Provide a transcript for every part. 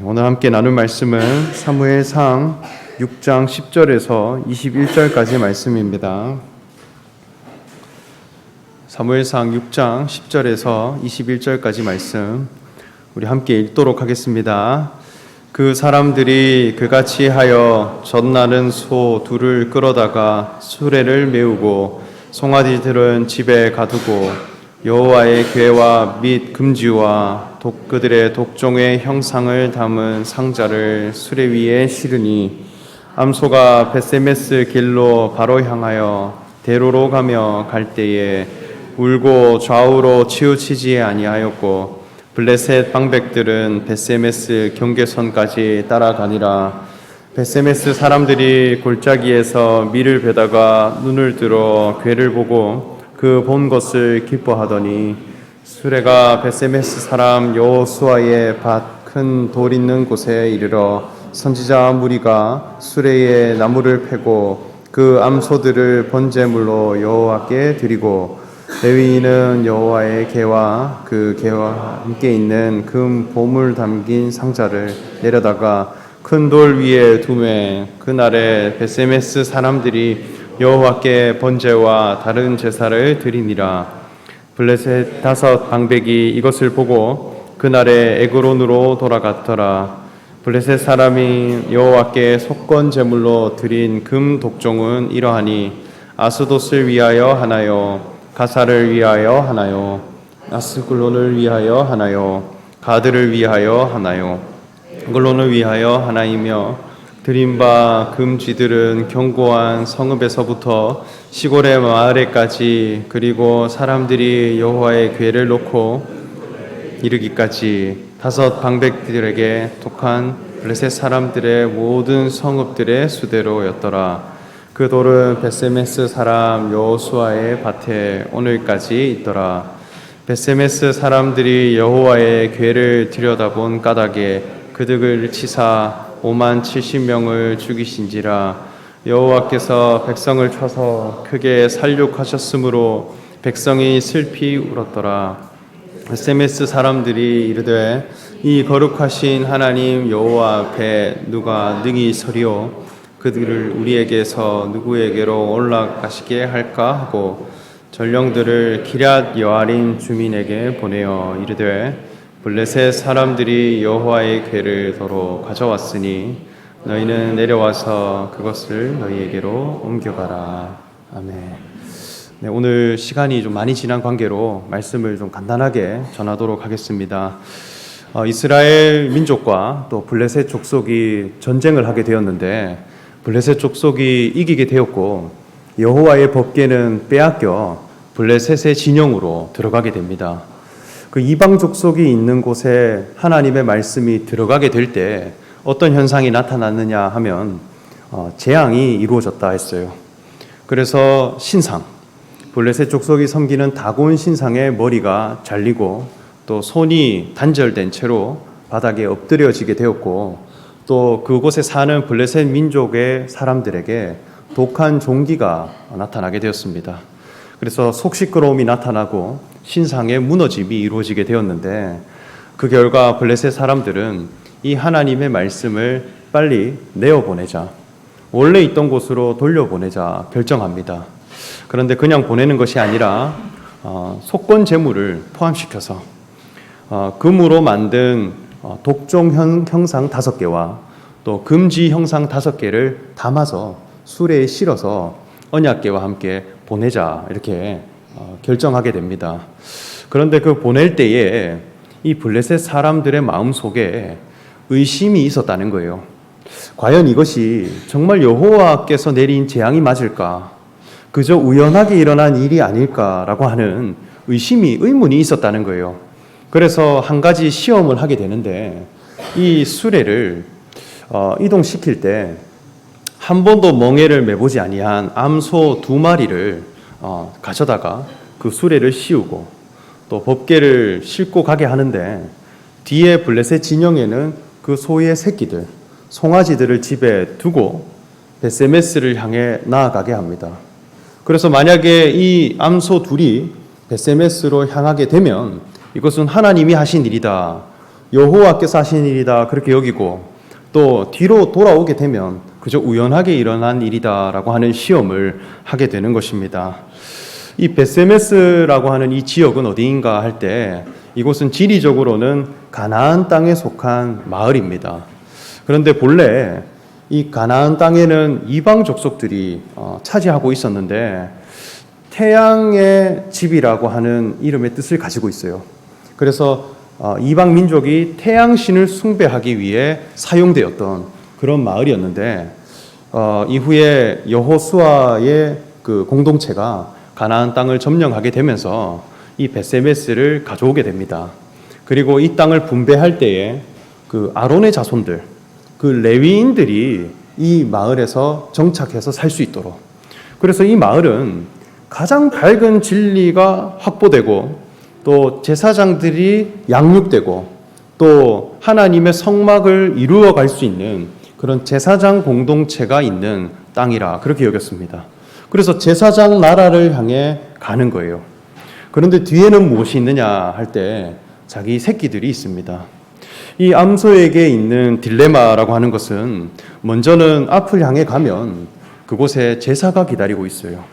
오늘 함께 나눌 말씀은 사무엘상 6장 10절에서 21절까지 말씀입니다. 사무엘상 6장 10절에서 21절까지 말씀 우리 함께 읽도록 하겠습니다. 그 사람들이 그같이 하여 전나는 소 둘을 끌어다가 수레를 메우고 송아지들은 집에 가두고 여호와의 궤와 및 금지와 그들의 독종의 형상을 담은 상자를 수레 위에 실으니 암소가 벳세메스 길로 바로 향하여 대로로 가며 갈 때에 울고 좌우로 치우치지 아니하였고 블레셋 방백들은 벳세메스 경계선까지 따라가니라. 벳세메스 사람들이 골짜기에서 밀을 베다가 눈을 들어 궤를 보고 그 본 것을 기뻐하더니 수레가 벳세메스 사람 여호수아의 밭 큰 돌 있는 곳에 이르러 선지자 무리가 수레에 나무를 패고 그 암소들을 번제물로 여호와께 드리고 레위인은 여호와의 궤와 그 궤와 함께 있는 금 보물 담긴 상자를 내려다가 큰 돌 위에 두매 그날에 벳세메스 사람들이 여호와께 번제와 다른 제사를 드리니라. 블레셋 5 방백이 이것을 보고 그날에 에그론으로 돌아갔더라. 블레셋 사람이 여호와께 속건 제물로 드린 금 독종은 이러하니 아스돗을 위하여 하나요, 가사를 위하여 하나요, 아스글론을 위하여 하나요, 가드를 위하여 하나요, 글론을 위하여 하나이며 드린 바 금쥐들은 견고한 성읍에서부터 시골의 마을에까지 그리고 사람들이 여호와의 궤를 놓고 이르기까지 5 방백들에게 독한 블레셋 사람들의 모든 성읍들의 수대로였더라. 그 돌은 벳세메스 사람 여호수아의 밭에 오늘까지 있더라. 벳세메스 사람들이 여호와의 궤를 들여다본 까닭에 그들을 치사 5만 70명을 죽이신지라. 여호와께서 백성을 쳐서 크게 살육하셨으므로 백성이 슬피 울었더라. 벳세메스 사람들이 이르되 이 거룩하신 하나님 여호와 앞에 누가 능히 서리오 그들을 우리에게서 누구에게로 올라가시게 할까 하고 전령들을 기럇 여아림 주민에게 보내어 이르되 블레셋 사람들이 여호와의 궤를 도로 가져왔으니 너희는 내려와서 그것을 너희에게로 옮겨가라. 아멘. 네, 오늘 시간이 좀 많이 지난 관계로 말씀을 좀 간단하게 전하도록 하겠습니다. 이스라엘 민족과 또 블레셋 족속이 전쟁을 하게 되었는데 블레셋 족속이 이기게 되었고 여호와의 법궤는 빼앗겨 블레셋의 진영으로 들어가게 됩니다. 그 이방 족속이 있는 곳에 하나님의 말씀이 들어가게 될 때 어떤 현상이 나타났느냐 하면 재앙이 이루어졌다 했어요. 그래서 신상, 블레셋 족속이 섬기는 다곤 신상의 머리가 잘리고 또 손이 단절된 채로 바닥에 엎드려지게 되었고 또 그곳에 사는 블레셋 민족의 사람들에게 독한 종기가 나타나게 되었습니다. 그래서 속시끄러움이 나타나고 신상의 무너짐이 이루어지게 되었는데 그 결과 블레셋 사람들은 이 하나님의 말씀을 빨리 내어보내자, 원래 있던 곳으로 돌려보내자 결정합니다. 그런데 그냥 보내는 것이 아니라 속건 제물을 포함시켜서 금으로 만든 독종 형상 5개와 또 금지 형상 5개를 담아서 수레에 실어서 언약궤와 함께 보내자 이렇게 결정하게 됩니다. 그런데 그 보낼 때에 이 블레셋 사람들의 마음속에 의심이 있었다는 거예요. 과연 이것이 정말 여호와께서 내린 재앙이 맞을까? 그저 우연하게 일어난 일이 아닐까라고 하는 의문이 있었다는 거예요. 그래서 한 가지 시험을 하게 되는데 이 수레를 이동시킬 때 한 번도 멍에를 매보지 아니한 암소 2마리를 가져다가 그 수레를 씌우고 또 법궤를 싣고 가게 하는데 뒤에 블레셋 진영에는 그 소의 새끼들, 송아지들을 집에 두고 벳세메스를 향해 나아가게 합니다. 그래서 만약에 이 암소 둘이 벳세메스로 향하게 되면 이것은 하나님이 하신 일이다. 여호와께서 하신 일이다 그렇게 여기고, 또 뒤로 돌아오게 되면 그저 우연하게 일어난 일이다라고 하는 시험을 하게 되는 것입니다. 이 베세메스라고 하는 이 지역은 어디인가 할 때, 이곳은 지리적으로는 가나안 땅에 속한 마을입니다. 그런데 본래 이 가나안 땅에는 이방 족속들이 차지하고 있었는데, 태양의 집이라고 하는 이름의 뜻을 가지고 있어요. 그래서 이방 민족이 태양신을 숭배하기 위해 사용되었던 그런 마을이었는데, 이후에 여호수아의 그 공동체가 가나안 땅을 점령하게 되면서 이 베세메스를 가져오게 됩니다. 그리고 이 땅을 분배할 때에 그 아론의 자손들, 그 레위인들이 이 마을에서 정착해서 살 수 있도록, 그래서 이 마을은 가장 밝은 진리가 확보되고, 또 제사장들이 양육되고, 또 하나님의 성막을 이루어 갈 수 있는 그런 제사장 공동체가 있는 땅이라 그렇게 여겼습니다. 그래서 제사장 나라를 향해 가는 거예요. 그런데 뒤에는 무엇이 있느냐 할 때 자기 새끼들이 있습니다. 이 암소에게 있는 딜레마라고 하는 것은, 먼저는 앞을 향해 가면 그곳에 제사가 기다리고 있어요.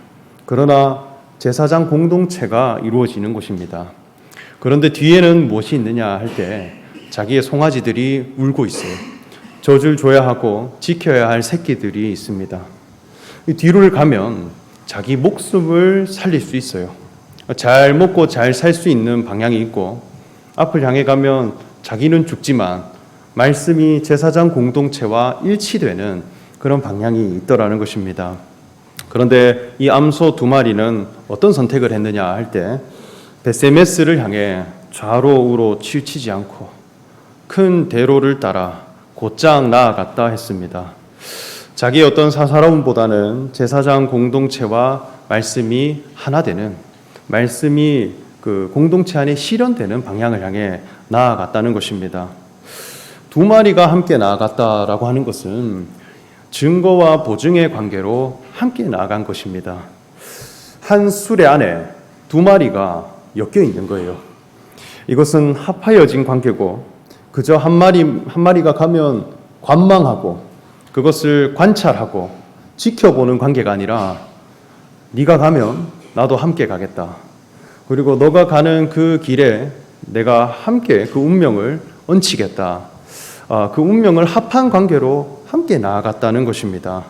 그러나 제사장 공동체가 이루어지는 곳입니다. 그런데 뒤에는 무엇이 있느냐 할 때 자기의 송아지들이 울고 있어요. 젖을 줘야 하고 지켜야 할 새끼들이 있습니다. 뒤를 가면 자기 목숨을 살릴 수 있어요. 잘 먹고 잘 살 수 있는 방향이 있고, 앞을 향해 가면 자기는 죽지만 말씀이 제사장 공동체와 일치되는 그런 방향이 있더라는 것입니다. 그런데 이 암소 두 마리는 어떤 선택을 했느냐 할 때, 베세메스를 향해 좌로 우로 치우치지 않고 큰 대로를 따라 곧장 나아갔다 했습니다. 자기의 어떤 사사로움보다는 제사장 공동체와 말씀이 하나 되는, 말씀이 그 공동체 안에 실현되는 방향을 향해 나아갔다는 것입니다. 두 마리가 함께 나아갔다라고 하는 것은 증거와 보증의 관계로 함께 나아간 것입니다. 한 수레 안에 두 마리가 엮여 있는 거예요. 이것은 합하여진 관계고, 그저 한 마리가 가면 관망하고 그것을 관찰하고 지켜보는 관계가 아니라, 네가 가면 나도 함께 가겠다. 그리고 너가 가는 그 길에 내가 함께 그 운명을 얹히겠다. 그 운명을 합한 관계로 함께 나아갔다는 것입니다.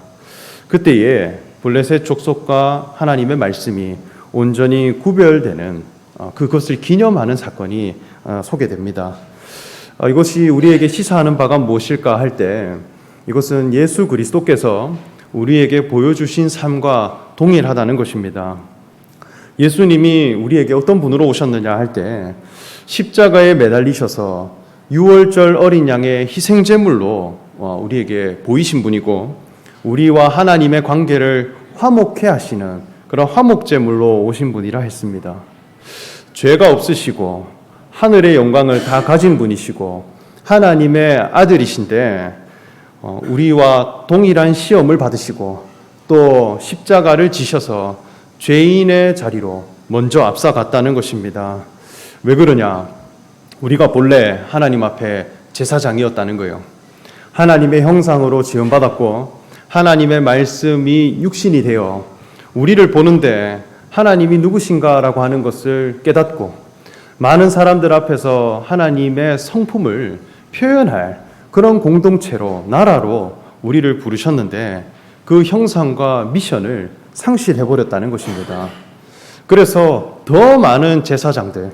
그때에 블레셋 족속과 하나님의 말씀이 온전히 구별되는, 그것을 기념하는 사건이 소개됩니다. 이것이 우리에게 시사하는 바가 무엇일까 할 때, 이것은 예수 그리스도께서 우리에게 보여주신 삶과 동일하다는 것입니다. 예수님이 우리에게 어떤 분으로 오셨느냐 할 때, 십자가에 매달리셔서 유월절 어린 양의 희생제물로 우리에게 보이신 분이고, 우리와 하나님의 관계를 화목케 하시는 그런 화목제물로 오신 분이라 했습니다. 죄가 없으시고 하늘의 영광을 다 가진 분이시고 하나님의 아들이신데, 우리와 동일한 시험을 받으시고 또 십자가를 지셔서 죄인의 자리로 먼저 앞서갔다는 것입니다. 왜 그러냐? 우리가 본래 하나님 앞에 제사장이었다는 거예요. 하나님의 형상으로 지음받았고, 하나님의 말씀이 육신이 되어 우리를 보는데 하나님이 누구신가라고 하는 것을 깨닫고, 많은 사람들 앞에서 하나님의 성품을 표현할 그런 공동체로, 나라로 우리를 부르셨는데, 그 형상과 미션을 상실해버렸다는 것입니다. 그래서 더 많은 제사장들,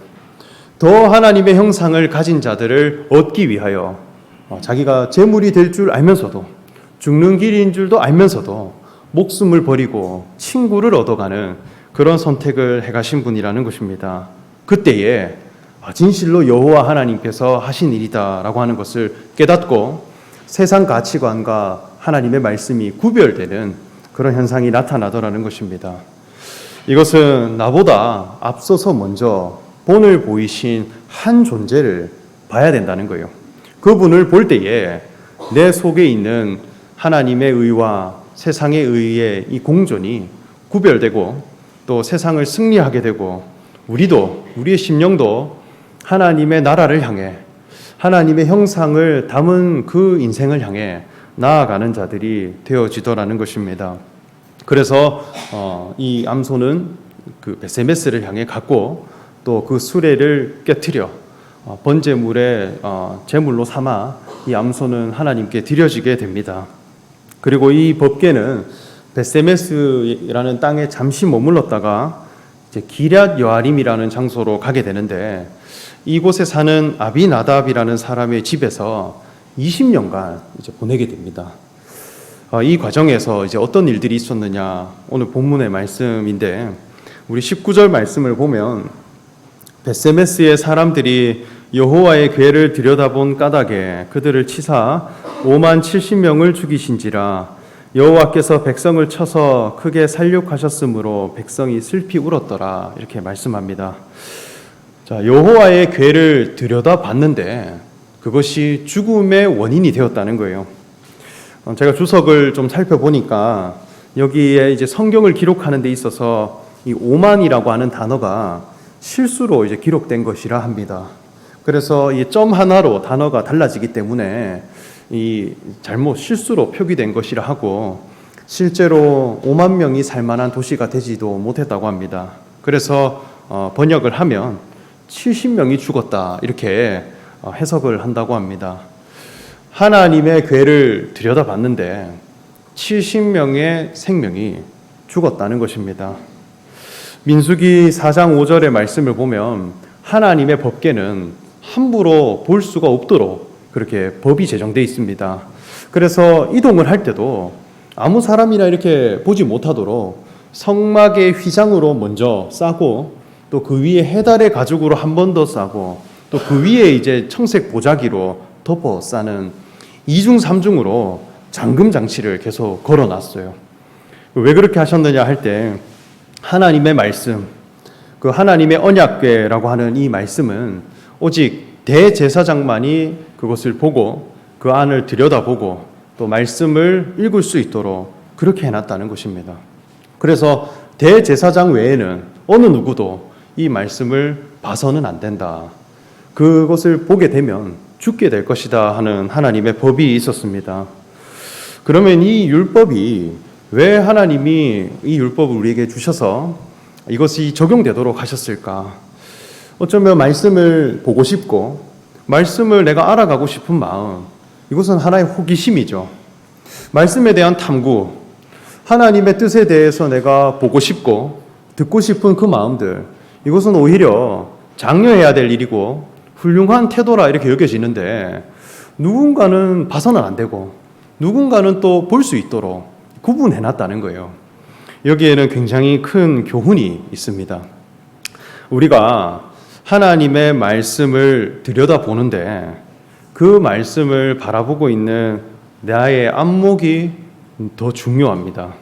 더 하나님의 형상을 가진 자들을 얻기 위하여 자기가 제물이 될 줄 알면서도, 죽는 길인 줄도 알면서도 목숨을 버리고 친구를 얻어가는 그런 선택을 해가신 분이라는 것입니다. 그때에 진실로 여호와 하나님께서 하신 일이다라고 하는 것을 깨닫고, 세상 가치관과 하나님의 말씀이 구별되는 그런 현상이 나타나더라는 것입니다. 이것은 나보다 앞서서 먼저 본을 보이신 한 존재를 봐야 된다는 거예요. 그분을 볼 때에 내 속에 있는 하나님의 의와 세상의 의의 이 공존이 구별되고, 또 세상을 승리하게 되고, 우리의 심령도 하나님의 나라를 향해 하나님의 형상을 담은 그 인생을 향해 나아가는 자들이 되어지더라는 것입니다. 그래서 이 암소는 그 베세메스를 향해 갔고 또 그 수레를 깨트려 번제물의 제물로 삼아 이 암소는 하나님께 드려지게 됩니다. 그리고 이 법궤는 베세메스라는 땅에 잠시 머물렀다가 이제 기럇 여아림이라는 장소로 가게 되는데 이곳에 사는 아비나답이라는 사람의 집에서 20년간 이제 보내게 됩니다. 이 과정에서 이제 어떤 일들이 있었느냐, 오늘 본문의 말씀인데 우리 19절 말씀을 보면 베세메스의 사람들이 여호와의 궤를 들여다본 까닭에 그들을 치사 5만 70명을 죽이신지라 여호와께서 백성을 쳐서 크게 살육하셨으므로 백성이 슬피 울었더라, 이렇게 말씀합니다. 자, 여호와의 궤를 들여다봤는데 그것이 죽음의 원인이 되었다는 거예요. 제가 주석을 좀 살펴보니까 여기에 이제 성경을 기록하는 데 있어서 이 5만이라고 하는 단어가 실수로 이제 기록된 것이라 합니다. 그래서 이 점 하나로 단어가 달라지기 때문에 이 잘못 실수로 표기된 것이라 하고 실제로 5만 명이 살만한 도시가 되지도 못했다고 합니다. 그래서 번역을 하면 70명이 죽었다, 이렇게 해석을 한다고 합니다. 하나님의 궤를 들여다봤는데 70명의 생명이 죽었다는 것입니다. 민수기 4장 5절의 말씀을 보면 하나님의 법궤는 함부로 볼 수가 없도록 그렇게 법이 제정되어 있습니다. 그래서 이동을 할 때도 아무 사람이나 이렇게 보지 못하도록 성막의 휘장으로 먼저 싸고 또 그 위에 해달의 가죽으로 한 번 더 싸고 또 그 위에 이제 청색 보자기로 덮어 싸는 2중 3중으로 잠금 장치를 계속 걸어놨어요. 왜 그렇게 하셨느냐 할 때 하나님의 말씀, 그 하나님의 언약궤라고 하는 이 말씀은 오직 대제사장만이 그것을 보고 그 안을 들여다보고 또 말씀을 읽을 수 있도록 그렇게 해놨다는 것입니다. 그래서 대제사장 외에는 어느 누구도 이 말씀을 봐서는 안 된다, 그것을 보게 되면 죽게 될 것이다 하는 하나님의 법이 있었습니다. 그러면 이 율법이 왜 하나님이 이 율법을 우리에게 주셔서 이것이 적용되도록 하셨을까? 어쩌면 말씀을 보고 싶고 말씀을 내가 알아가고 싶은 마음, 이것은 하나의 호기심이죠. 말씀에 대한 탐구, 하나님의 뜻에 대해서 내가 보고 싶고 듣고 싶은 그 마음들, 이것은 오히려 장려해야 될 일이고 훌륭한 태도라 이렇게 여겨지는데 누군가는 봐서는 안 되고 누군가는 또 볼 수 있도록 구분해놨다는 거예요. 여기에는 굉장히 큰 교훈이 있습니다. 우리가 하나님의 말씀을 들여다보는데 그 말씀을 바라보고 있는 나의 안목이 더 중요합니다.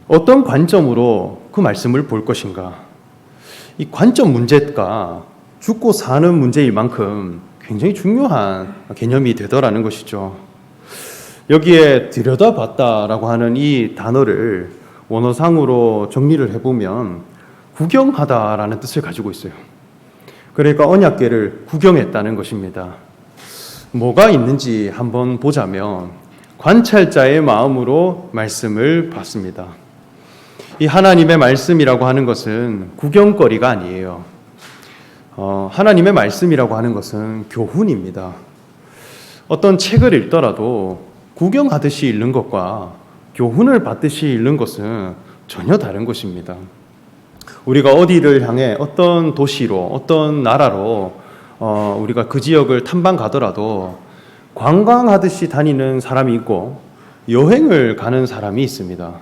어떤 관점으로 그 말씀을 볼 것인가? 이 관점 문제가 죽고 사는 문제일 만큼 굉장히 중요한 개념이 되더라는 것이죠. 여기에 들여다봤다라고 하는 이 단어를 원어상으로 정리를 해보면 구경하다라는 뜻을 가지고 있어요. 그러니까 언약궤를 구경했다는 것입니다. 뭐가 있는지 한번 보자면 관찰자의 마음으로 말씀을 봤습니다. 이 하나님의 말씀이라고 하는 것은 구경거리가 아니에요. 하나님의 말씀이라고 하는 것은 교훈입니다. 어떤 책을 읽더라도 구경하듯이 읽는 것과 교훈을 받듯이 읽는 것은 전혀 다른 것입니다. 우리가 어디를 향해 어떤 도시로 어떤 나라로 우리가 그 지역을 탐방 가더라도 관광하듯이 다니는 사람이 있고 여행을 가는 사람이 있습니다.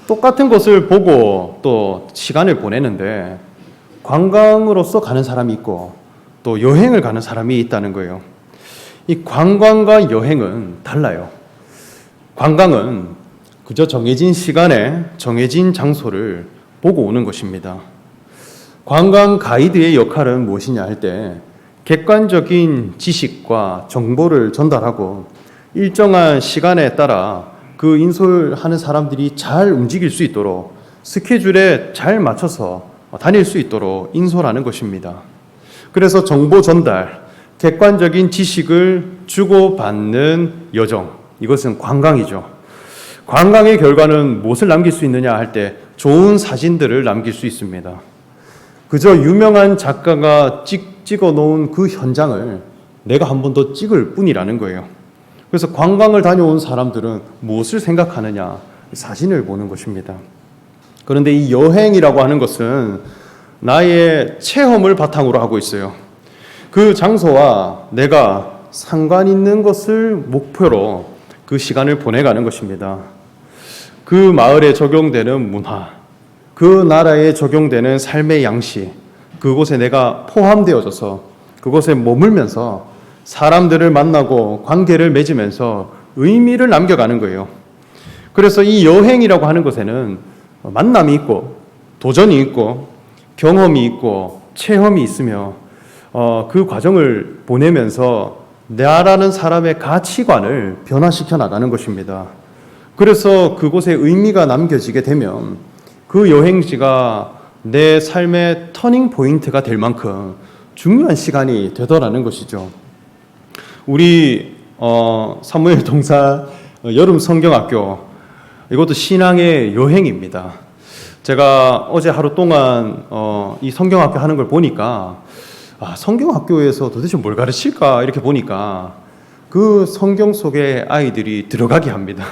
똑같은 것을 보고 또 시간을 보내는데 관광으로서 가는 사람이 있고 또 여행을 가는 사람이 있다는 거예요. 이 관광과 여행은 달라요. 관광은 그저 정해진 시간에 정해진 장소를 보고 오는 것입니다. 관광 가이드의 역할은 무엇이냐 할 때 객관적인 지식과 정보를 전달하고 일정한 시간에 따라 그 인솔하는 사람들이 잘 움직일 수 있도록 스케줄에 잘 맞춰서 다닐 수 있도록 인솔하는 것입니다. 그래서 정보 전달, 객관적인 지식을 주고받는 여정, 이것은 관광이죠. 관광의 결과는 무엇을 남길 수 있느냐 할 때 좋은 사진들을 남길 수 있습니다. 그저 유명한 작가가 찍어 놓은 그 현장을 내가 한 번 더 찍을 뿐이라는 거예요. 그래서 관광을 다녀온 사람들은 무엇을 생각하느냐? 사진을 보는 것입니다. 그런데 이 여행이라고 하는 것은 나의 체험을 바탕으로 하고 있어요. 그 장소와 내가 상관 있는 것을 목표로 그 시간을 보내가는 것입니다. 그 마을에 적용되는 문화, 그 나라에 적용되는 삶의 양식, 그곳에 내가 포함되어져서 그곳에 머물면서 사람들을 만나고 관계를 맺으면서 의미를 남겨가는 거예요. 그래서 이 여행이라고 하는 것에는 만남이 있고 도전이 있고 경험이 있고 체험이 있으며 그 과정을 보내면서 나라는 사람의 가치관을 변화시켜 나가는 것입니다. 그래서 그곳에 의미가 남겨지게 되면 그 여행지가 내 삶의 터닝 포인트가 될 만큼 중요한 시간이 되더라는 것이죠. 우리 사무엘 동사 여름 성경학교, 이것도 신앙의 여행입니다. 제가 어제 하루 동안 이 성경학교 하는 걸 보니까 성경학교에서 도대체 뭘 가르칠까 이렇게 보니까 그 성경 속에 아이들이 들어가게 합니다.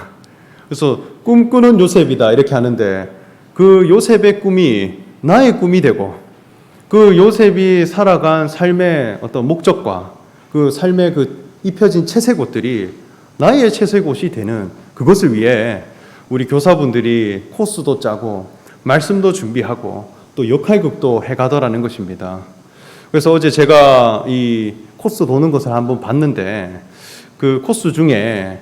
그래서 꿈꾸는 요셉이다 이렇게 하는데 그 요셉의 꿈이 나의 꿈이 되고 그 요셉이 살아간 삶의 어떤 목적과 그 삶의 그 입혀진 채색옷들이 나의 채색옷이 되는 그것을 위해 우리 교사분들이 코스도 짜고 말씀도 준비하고 또 역할극도 해가더라는 것입니다. 그래서 어제 제가 이 코스 도는 것을 한번 봤는데 그 코스 중에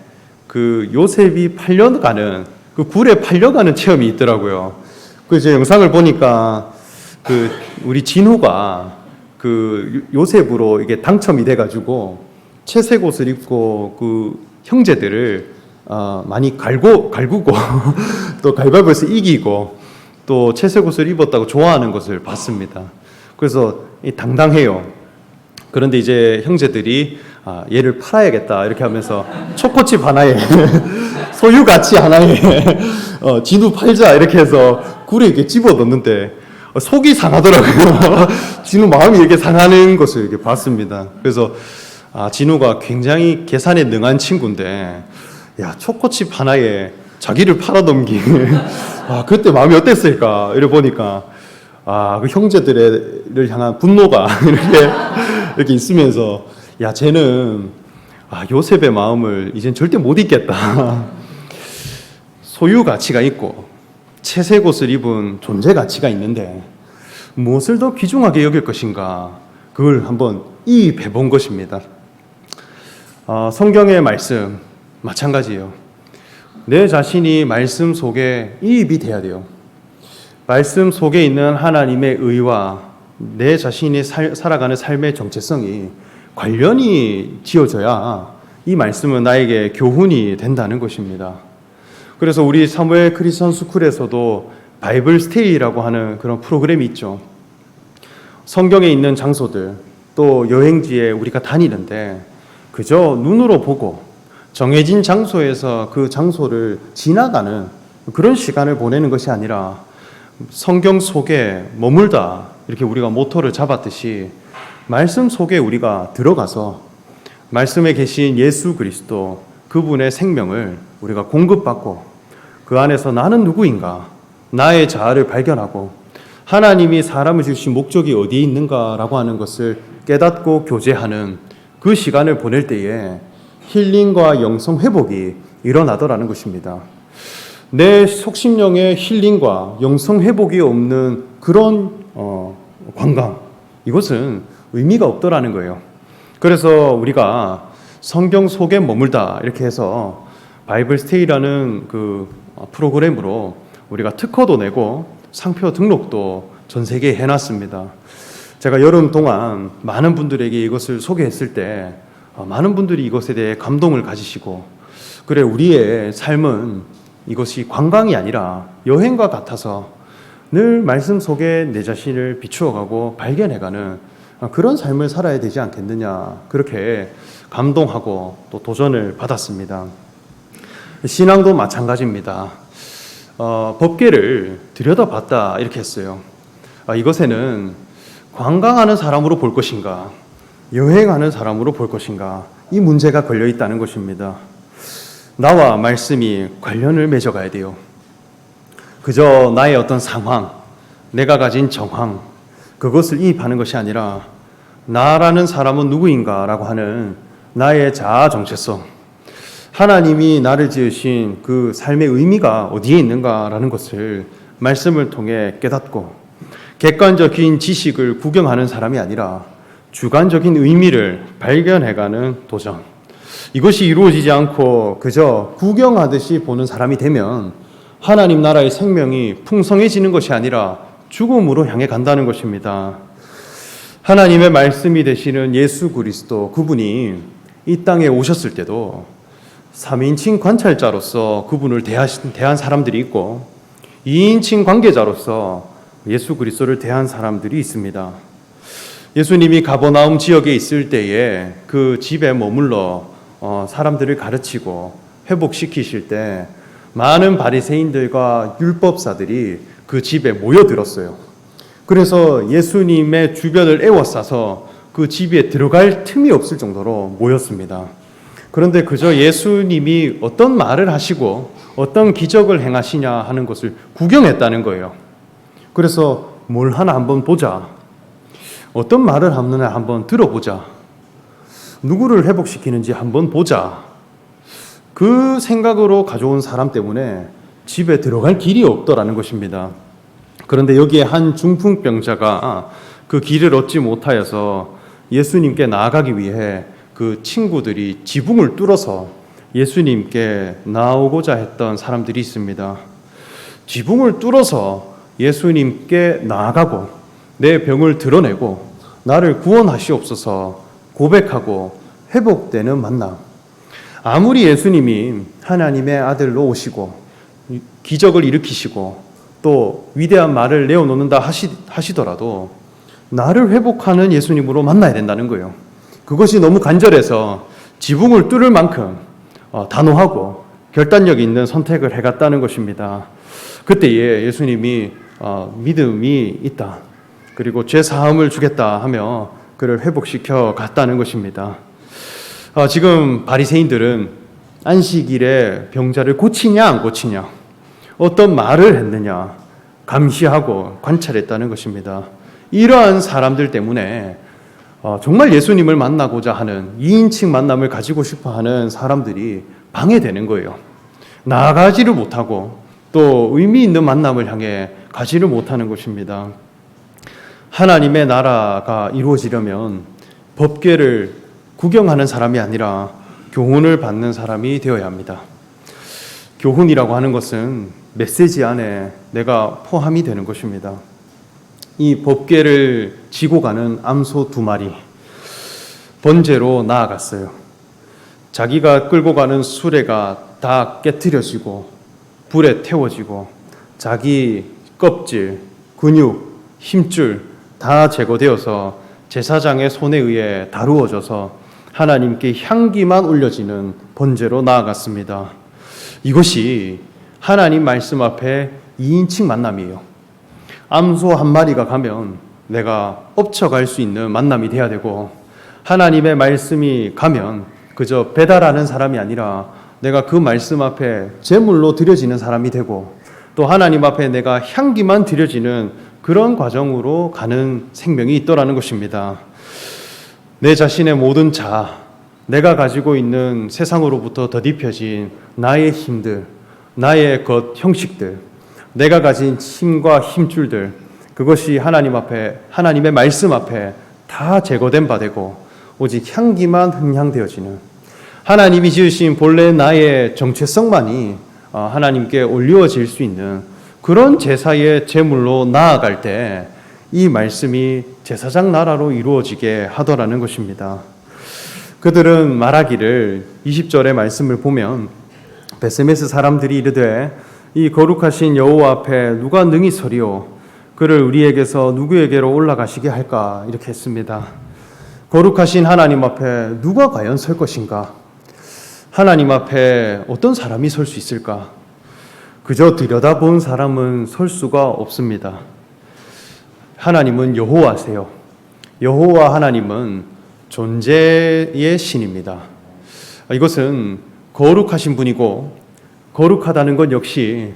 그 요셉이 팔려가는 그 굴에 팔려가는 체험이 있더라고요. 그 이제 영상을 보니까 그 우리 진우가 그 요셉으로 이게 당첨이 돼가지고 채색 옷을 입고 그 형제들을 많이 갈구고 또 가위바위보에서 이기고 또 채색 옷을 입었다고 좋아하는 것을 봤습니다. 그래서 당당해요. 그런데 이제 형제들이 얘를 팔아야겠다 이렇게 하면서 초코칩 하나에 소유가치 하나에 진우 팔자 이렇게 해서 굴에 이렇게 집어넣는데 속이 상하더라고요. 진우 마음이 이렇게 상하는 것을 이렇게 봤습니다. 그래서 진우가 굉장히 계산에 능한 친구인데 야 초코칩 하나에 자기를 팔아넘긴 그때 마음이 어땠을까 이래 보니까 그 형제들을 향한 분노가 이렇게 있으면서 야 쟤는 요셉의 마음을 이젠 절대 못 잊겠다. 소유 가치가 있고 채색 옷을 입은 존재 가치가 있는데 무엇을 더 귀중하게 여길 것인가 그걸 한번 이입해 본 것입니다. 성경의 말씀 마찬가지예요. 내 자신이 말씀 속에 이입이 돼야 돼요. 말씀 속에 있는 하나님의 의와 내 자신이 살아가는 삶의 정체성이 관련이 지어져야 이 말씀은 나에게 교훈이 된다는 것입니다. 그래서 우리 사무엘 크리스천 스쿨에서도 바이블 스테이라고 하는 그런 프로그램이 있죠. 성경에 있는 장소들 또 여행지에 우리가 다니는데 그저 눈으로 보고 정해진 장소에서 그 장소를 지나가는 그런 시간을 보내는 것이 아니라 성경 속에 머물다 이렇게 우리가 모토를 잡았듯이 말씀 속에 우리가 들어가서 말씀에 계신 예수 그리스도 그분의 생명을 우리가 공급받고 그 안에서 나는 누구인가 나의 자아를 발견하고 하나님이 사람을 주신 목적이 어디에 있는가라고 하는 것을 깨닫고 교제하는 그 시간을 보낼 때에 힐링과 영성 회복이 일어나더라는 것입니다. 내 속심령의 힐링과 영성 회복이 없는 그런 관광, 이것은 의미가 없더라는 거예요. 그래서 우리가 성경 속에 머물다 이렇게 해서 바이블 스테이라는 그 프로그램으로 우리가 특허도 내고 상표 등록도 전 세계에 해놨습니다. 제가 여름 동안 많은 분들에게 이것을 소개했을 때 많은 분들이 이것에 대해 감동을 가지시고 그래 우리의 삶은 이것이 관광이 아니라 여행과 같아서 늘 말씀 속에 내 자신을 비추어가고 발견해가는 그런 삶을 살아야 되지 않겠느냐, 그렇게 감동하고 또 도전을 받았습니다. 신앙도 마찬가지입니다. 법궤를 들여다봤다 이렇게 했어요. 이것에는 관광하는 사람으로 볼 것인가, 여행하는 사람으로 볼 것인가, 이 문제가 걸려 있다는 것입니다. 나와 말씀이 관련을 맺어가야 돼요. 그저 나의 어떤 상황, 내가 가진 정황, 그것을 이입하는 것이 아니라 나라는 사람은 누구인가라고 하는 나의 자아 정체성, 하나님이 나를 지으신 그 삶의 의미가 어디에 있는가라는 것을 말씀을 통해 깨닫고, 객관적인 지식을 구경하는 사람이 아니라 주관적인 의미를 발견해가는 도전, 이것이 이루어지지 않고 그저 구경하듯이 보는 사람이 되면 하나님 나라의 생명이 풍성해지는 것이 아니라 죽음으로 향해 간다는 것입니다. 하나님의 말씀이 되시는 예수 그리스도, 그분이 이 땅에 오셨을 때도 3인칭 관찰자로서 그분을 대한 사람들이 있고 2인칭 관계자로서 예수 그리스도를 대한 사람들이 있습니다. 예수님이 가버나움 지역에 있을 때에 그 집에 머물러 사람들을 가르치고 회복시키실 때 많은 바리새인들과 율법사들이 그 집에 모여들었어요. 그래서 예수님의 주변을 에워싸서 그 집에 들어갈 틈이 없을 정도로 모였습니다. 그런데 그저 예수님이 어떤 말을 하시고 어떤 기적을 행하시냐 하는 것을 구경했다는 거예요. 그래서 뭘 하나 한번 보자, 어떤 말을 하느냐 한번 들어보자, 누구를 회복시키는지 한번 보자, 그 생각으로 가져온 사람 때문에 집에 들어갈 길이 없더라는 것입니다. 그런데 여기에 한 중풍병자가 그 길을 얻지 못하여서 예수님께 나아가기 위해 그 친구들이 지붕을 뚫어서 예수님께 나오고자 했던 사람들이 있습니다. 지붕을 뚫어서 예수님께 나아가고 내 병을 드러내고 나를 구원하시옵소서 고백하고 회복되는 만남. 아무리 예수님이 하나님의 아들로 오시고 기적을 일으키시고 또 위대한 말을 내어놓는다 하시더라도 나를 회복하는 예수님으로 만나야 된다는 거예요. 그것이 너무 간절해서 지붕을 뚫을 만큼 단호하고 결단력 있는 선택을 해갔다는 것입니다. 그때에 예수님이 믿음이 있다, 그리고 죄 사함을 주겠다 하며 그를 회복시켜 갔다는 것입니다. 지금 바리새인들은 안식일에 병자를 고치냐 안 고치냐, 어떤 말을 했느냐 감시하고 관찰했다는 것입니다. 이러한 사람들 때문에 정말 예수님을 만나고자 하는 2인칭 만남을 가지고 싶어하는 사람들이 방해되는 거예요. 나아가지를 못하고 또 의미 있는 만남을 향해 가지를 못하는 것입니다. 하나님의 나라가 이루어지려면 법궤를 구경하는 사람이 아니라 교훈을 받는 사람이 되어야 합니다. 교훈이라고 하는 것은 메시지 안에 내가 포함이 되는 것입니다. 이 법궤를 지고 가는 암소 2마리, 번제로 나아갔어요. 자기가 끌고 가는 수레가 다 깨트려지고 불에 태워지고 자기 껍질, 근육, 힘줄 다 제거되어서 제사장의 손에 의해 다루어져서 하나님께 향기만 올려지는 번제로 나아갔습니다. 이것이 하나님 말씀 앞에 2인칭 만남이에요. 암소 1마리가 가면 내가 엎쳐갈 수 있는 만남이 돼야 되고, 하나님의 말씀이 가면 그저 배달하는 사람이 아니라 내가 그 말씀 앞에 제물로 드려지는 사람이 되고, 또 하나님 앞에 내가 향기만 드려지는 그런 과정으로 가는 생명이 있더라는 것입니다. 내 자신의 모든 자아, 내가 가지고 있는 세상으로부터 더딥혀진 나의 힘들, 나의 것 형식들, 내가 가진 힘과 힘줄들, 그것이 하나님 앞에, 하나님의 말씀 앞에 다 제거된 바 되고 오직 향기만 흥향되어지는, 하나님이 지으신 본래 나의 정체성만이 하나님께 올려질 수 있는 그런 제사의 제물로 나아갈 때 이 말씀이 제사장 나라로 이루어지게 하더라는 것입니다. 그들은 말하기를, 20절의 말씀을 보면 베세메스 사람들이 이르되 이 거룩하신 여호와 앞에 누가 능히 서리오, 그를 우리에게서 누구에게로 올라가시게 할까 이렇게 했습니다. 거룩하신 하나님 앞에 누가 과연 설 것인가? 하나님 앞에 어떤 사람이 설 수 있을까? 그저 들여다본 사람은 설 수가 없습니다. 하나님은 여호와세요. 여호와 하나님은 존재의 신입니다. 이것은 거룩하신 분이고, 거룩하다는 것 역시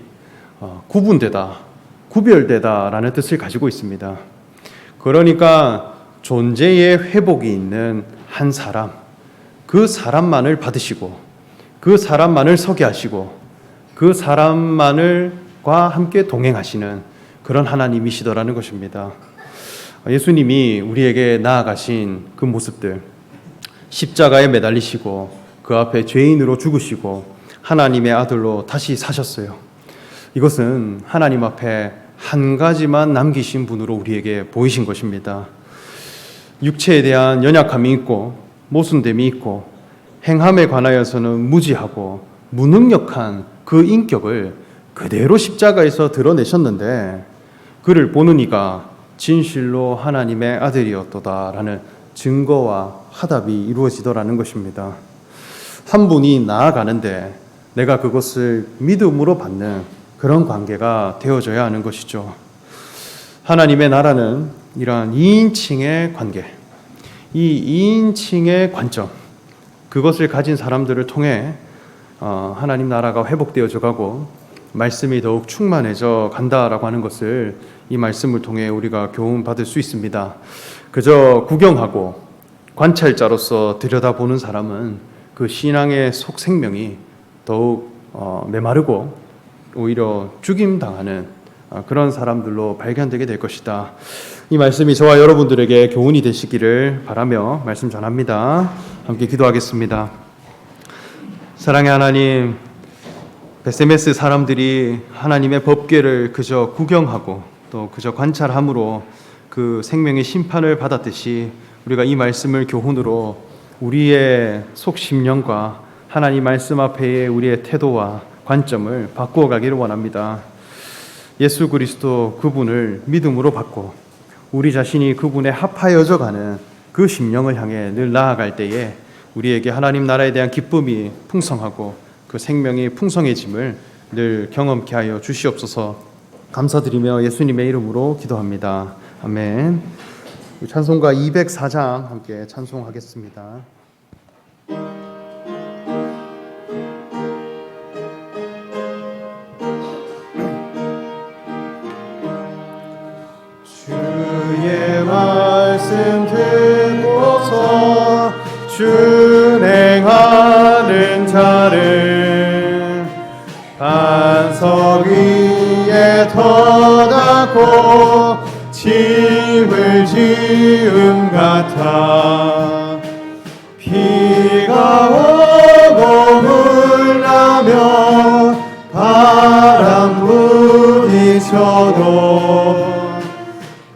구분되다, 구별되다라는 뜻을 가지고 있습니다. 그러니까 존재의 회복이 있는 한 사람, 그 사람만을 받으시고 그 사람만을 서게 하시고 그 사람만을과 함께 동행하시는 그런 하나님이시더라는 것입니다. 예수님이 우리에게 나아가신 그 모습들, 십자가에 매달리시고 그 앞에 죄인으로 죽으시고 하나님의 아들로 다시 사셨어요. 이것은 하나님 앞에 한 가지만 남기신 분으로 우리에게 보이신 것입니다. 육체에 대한 연약함이 있고 모순됨이 있고 행함에 관하여서는 무지하고 무능력한 그 인격을 그대로 십자가에서 드러내셨는데 그를 보는 이가 진실로 하나님의 아들이었도다라는 증거와 화답이 이루어지더라는 것입니다. 한 분이 나아가는데 내가 그것을 믿음으로 받는 그런 관계가 되어져야 하는 것이죠. 하나님의 나라는 이러한 2인칭의 관계, 이 2인칭의 관점, 그것을 가진 사람들을 통해 하나님 나라가 회복되어져 가고 말씀이 더욱 충만해져 간다라고 하는 것을 이 말씀을 통해 우리가 교훈받을 수 있습니다. 그저 구경하고 관찰자로서 들여다보는 사람은 그 신앙의 속 생명이 더욱 메마르고 오히려 죽임당하는 그런 사람들로 발견되게 될 것이다. 이 말씀이 저와 여러분들에게 교훈이 되시기를 바라며 말씀 전합니다. 함께 기도하겠습니다. 사랑의 하나님, 베세메스 사람들이 하나님의 법궤를 그저 구경하고 또 그저 관찰함으로 그 생명의 심판을 받았듯이 우리가 이 말씀을 교훈으로 우리의 속심령과 하나님 말씀 앞에의 우리의 태도와 관점을 바꾸어 가기를 원합니다. 예수 그리스도 그분을 믿음으로 받고 우리 자신이 그분에 합하여져 가는 그 심령을 향해 늘 나아갈 때에 우리에게 하나님 나라에 대한 기쁨이 풍성하고 그 생명이 풍성해짐을 늘 경험케 하여 주시옵소서. 감사드리며 예수님의 이름으로 기도합니다. 아멘. 찬송가 204장 함께 찬송하겠습니다. 주의 말씀 듣고서 준행하는 자를 반석 위에 터닫고 집을 지음 같아 비가 오고 물 나며 바람 부딪혀도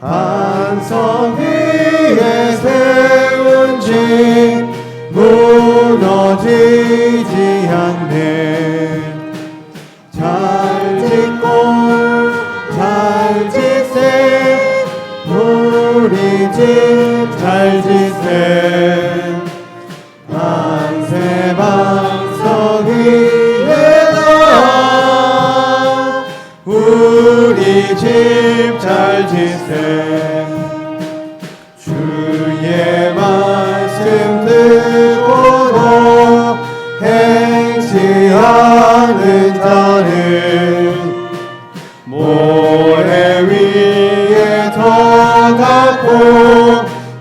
반석 위에 세운 집 무너지지 않네. 잘 짓고 잘 짓세 우리 집 잘 짓세 만세 반석 위에다 우리 집 잘 짓세. 주의 말씀 듣고도 행치하는 자는 모래 위에 터닫고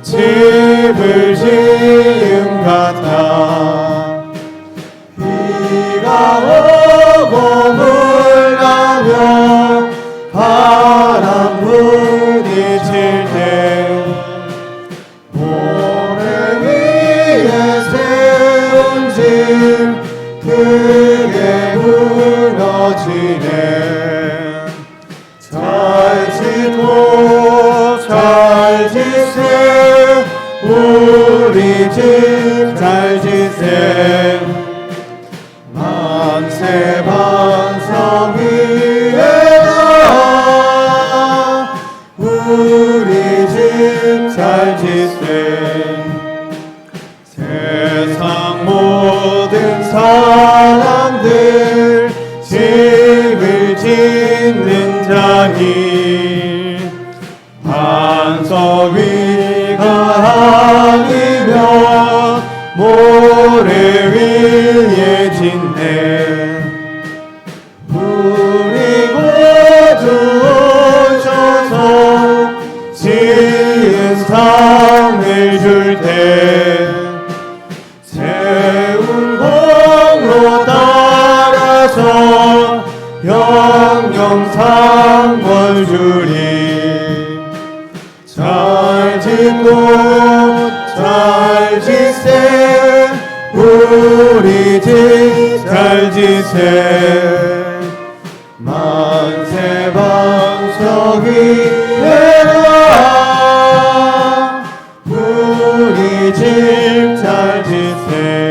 집을 지음 같아 비가 오고 물 나며 바람 부딪힐 때 모래 위에 세운 집 크게 무너지네. 잘 짓고 잘 짓세 우리 집 잘 짓세 만세 반석 위에다 있는 자니 반석 위가 아니면 모래 위에 짓네 우리 구주 오셔서 지은 상을 줄 때 세운 공로 따라서 영영 상벌 주리 잘 짓고 잘 짓세 우리 집 잘 짓세 만세 방석 위에라 우리 집 잘 짓세